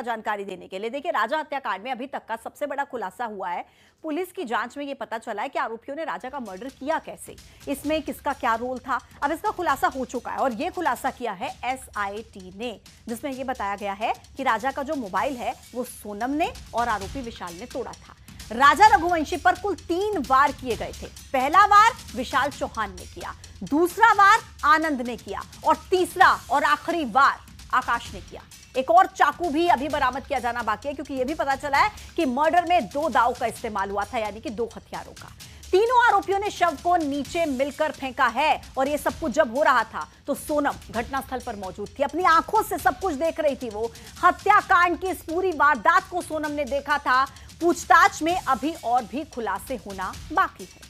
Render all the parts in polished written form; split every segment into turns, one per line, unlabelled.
जानकारी देने के लिए। देखिए, राजा हत्याकांड में अभी तक का सबसे बड़ा खुलासा हुआ है। पुलिस की जांच में यह पता चला है कि आरोपियों ने राजा का मर्डर किया कैसे, इसमें किसका क्या रोल था। अब इसका खुलासा हो चुका है और यह खुलासा किया है एसआईटी ने, जिसमें यह बताया गया है कि राजा का जो मोबाइल है वो सोनम ने और आरोपी विशाल ने तोड़ा था। राजा रघुवंशी पर कुल 3 वार किए गए थे। पहला वार विशाल चौहान ने किया, दूसरा वार आनंद ने किया और तीसरा और आखिरी वार आकाश ने किया। एक और चाकू भी अभी बरामद किया जाना बाकी है, क्योंकि यह भी पता चला है कि मर्डर में 2 दाव का इस्तेमाल हुआ था, यानी कि 2 हथियारों का। तीनों आरोपियों ने शव को नीचे मिलकर फेंका है और यह सब कुछ जब हो रहा था तो सोनम घटनास्थल पर मौजूद थी, अपनी आंखों से सब कुछ देख रही थी। वो हत्याकांड की इस पूरी वारदात को सोनम ने देखा था। पूछताछ में अभी और भी खुलासे होना बाकी है।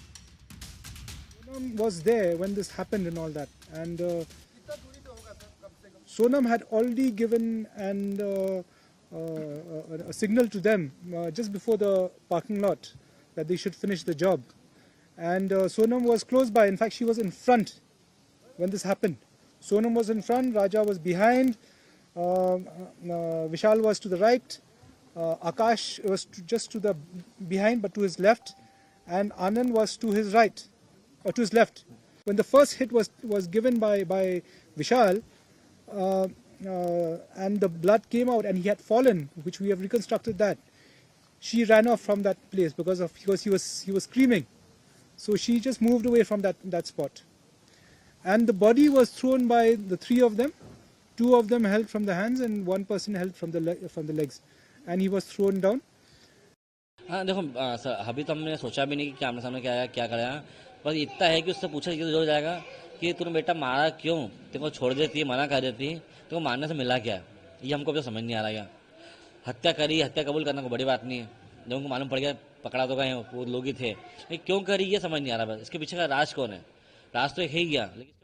Sonam was there when this happened and all that, and Sonam had already given a signal to them just before the parking lot that they should finish the job, and Sonam was close by. In fact, she was in front when this happened. Sonam was in front, Raja was behind, Vishal was to the right, Akash was just to the behind but to his left, and Anand was to his right or to his left. When the first hit was given by Vishal, and the blood came out and he had fallen, which we have reconstructed that, she ran off from that place because he was screaming. So she just moved away from that spot, and the body was thrown by the 3 of them. 2 of them held from the hands and 1 person held from the legs, and he was thrown down.
हाँ देखो अभी तो हमने सोचा भी नहीं कि आमने सामने क्या करेगा, बस इतना है कि उससे पूछा हो जाएगा कि तूने बेटा मारा क्यों, तेरे को छोड़ देती, मना कर देती, तेरे को मारने से मिला क्या, ये हमको अभी समझ नहीं आ रहा है। हत्या करी, हत्या कबूल करना कोई बड़ी बात नहीं है, जब उनको मालूम पड़ गया पकड़ा तो गए, वो लोग ही थे, क्यों करी ये समझ नहीं आ रहा। इसके पीछे का राज कौन है? राज तो एक ही गया, लेकिन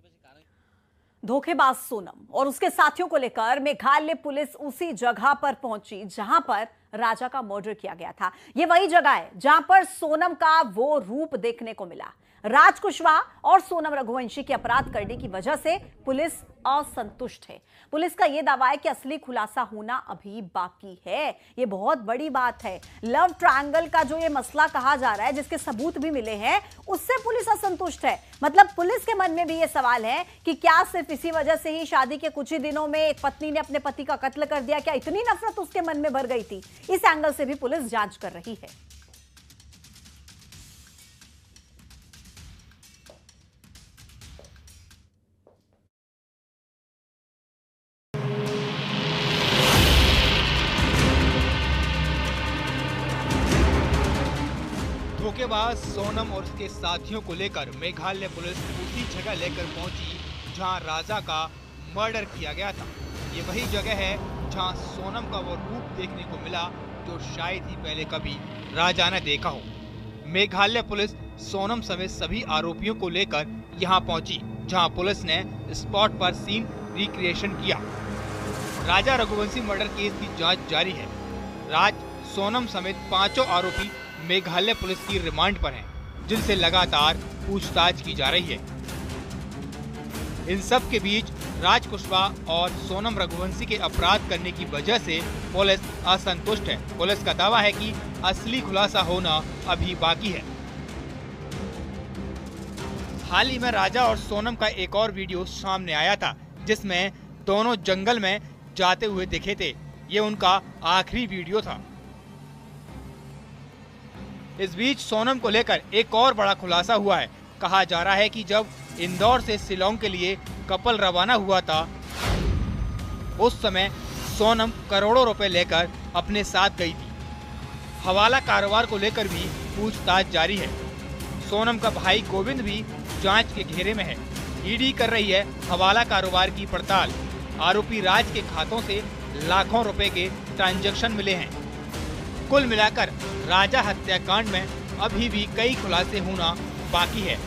धोखेबाज सोनम और उसके साथियों को लेकर मेघालय पुलिस उसी जगह पर पहुंची जहां पर राजा का मर्डर किया गया था। यह वही जगह है जहां पर सोनम का वो रूप देखने को मिला। राज कुशवाहा और सोनम रघुवंशी के अपराध करने की वजह से पुलिस असंतुष्ट है। पुलिस का यह दावा है कि असली खुलासा होना अभी बाकी है। यह बहुत बड़ी बात है। लव ट्रायंगल का जो यह मसला कहा जा रहा है, जिसके सबूत भी मिले हैं, उससे पुलिस असंतुष्ट है। मतलब पुलिस के मन में भी यह सवाल है कि क्या सिर्फ इसी वजह से ही शादी के कुछ ही दिनों में एक पत्नी ने अपने पति का कत्ल कर दिया? क्या इतनी नफरत उसके मन में भर गई थी? इस एंगल से भी पुलिस जांच कर रही है।
धोखेबाज सोनम और उसके साथियों को लेकर मेघालय पुलिस उसी जगह लेकर पहुंची जहां राजा का मर्डर किया गया था। ये वही जगह है जहां सोनम का वो रूप देखने को मिला जो शायद ही पहले कभी राजा ने देखा हो। मेघालय पुलिस सोनम समेत सभी आरोपियों को लेकर यहां पहुंची, जहां पुलिस ने स्पॉट पर सीन रिक्रिएशन किया। राजा रघुवंशी मर्डर केस की जांच जारी है। राज, सोनम समेत 5 आरोपी मेघालय पुलिस की रिमांड पर हैं, जिनसे लगातार पूछताछ की जा रही है। इन सब के बीच राज कुशवाहा और सोनम रघुवंशी के अपराध करने की वजह से पुलिस असंतुष्ट है। पुलिस का दावा है कि असली खुलासा होना अभी बाकी है। हाल ही में राजा और सोनम का एक और वीडियो सामने आया था, जिसमें दोनों जंगल में जाते हुए दिखे थे। ये उनका आखिरी वीडियो था। इस बीच सोनम को लेकर एक और बड़ा खुलासा हुआ है। कहा जा रहा है कि जब इंदौर से शिलांग के लिए कपल रवाना हुआ था, उस समय सोनम करोड़ों रुपए लेकर अपने साथ गई थी। हवाला कारोबार को लेकर भी पूछताछ जारी है। सोनम का भाई गोविंद भी जांच के घेरे में है। ईडी कर रही है हवाला कारोबार की पड़ताल। आरोपी राज के खातों से लाखों रुपए के ट्रांजैक्शन मिले हैं। कुल मिलाकर राजा हत्याकांड में अभी भी कई खुलासे होना बाकी है।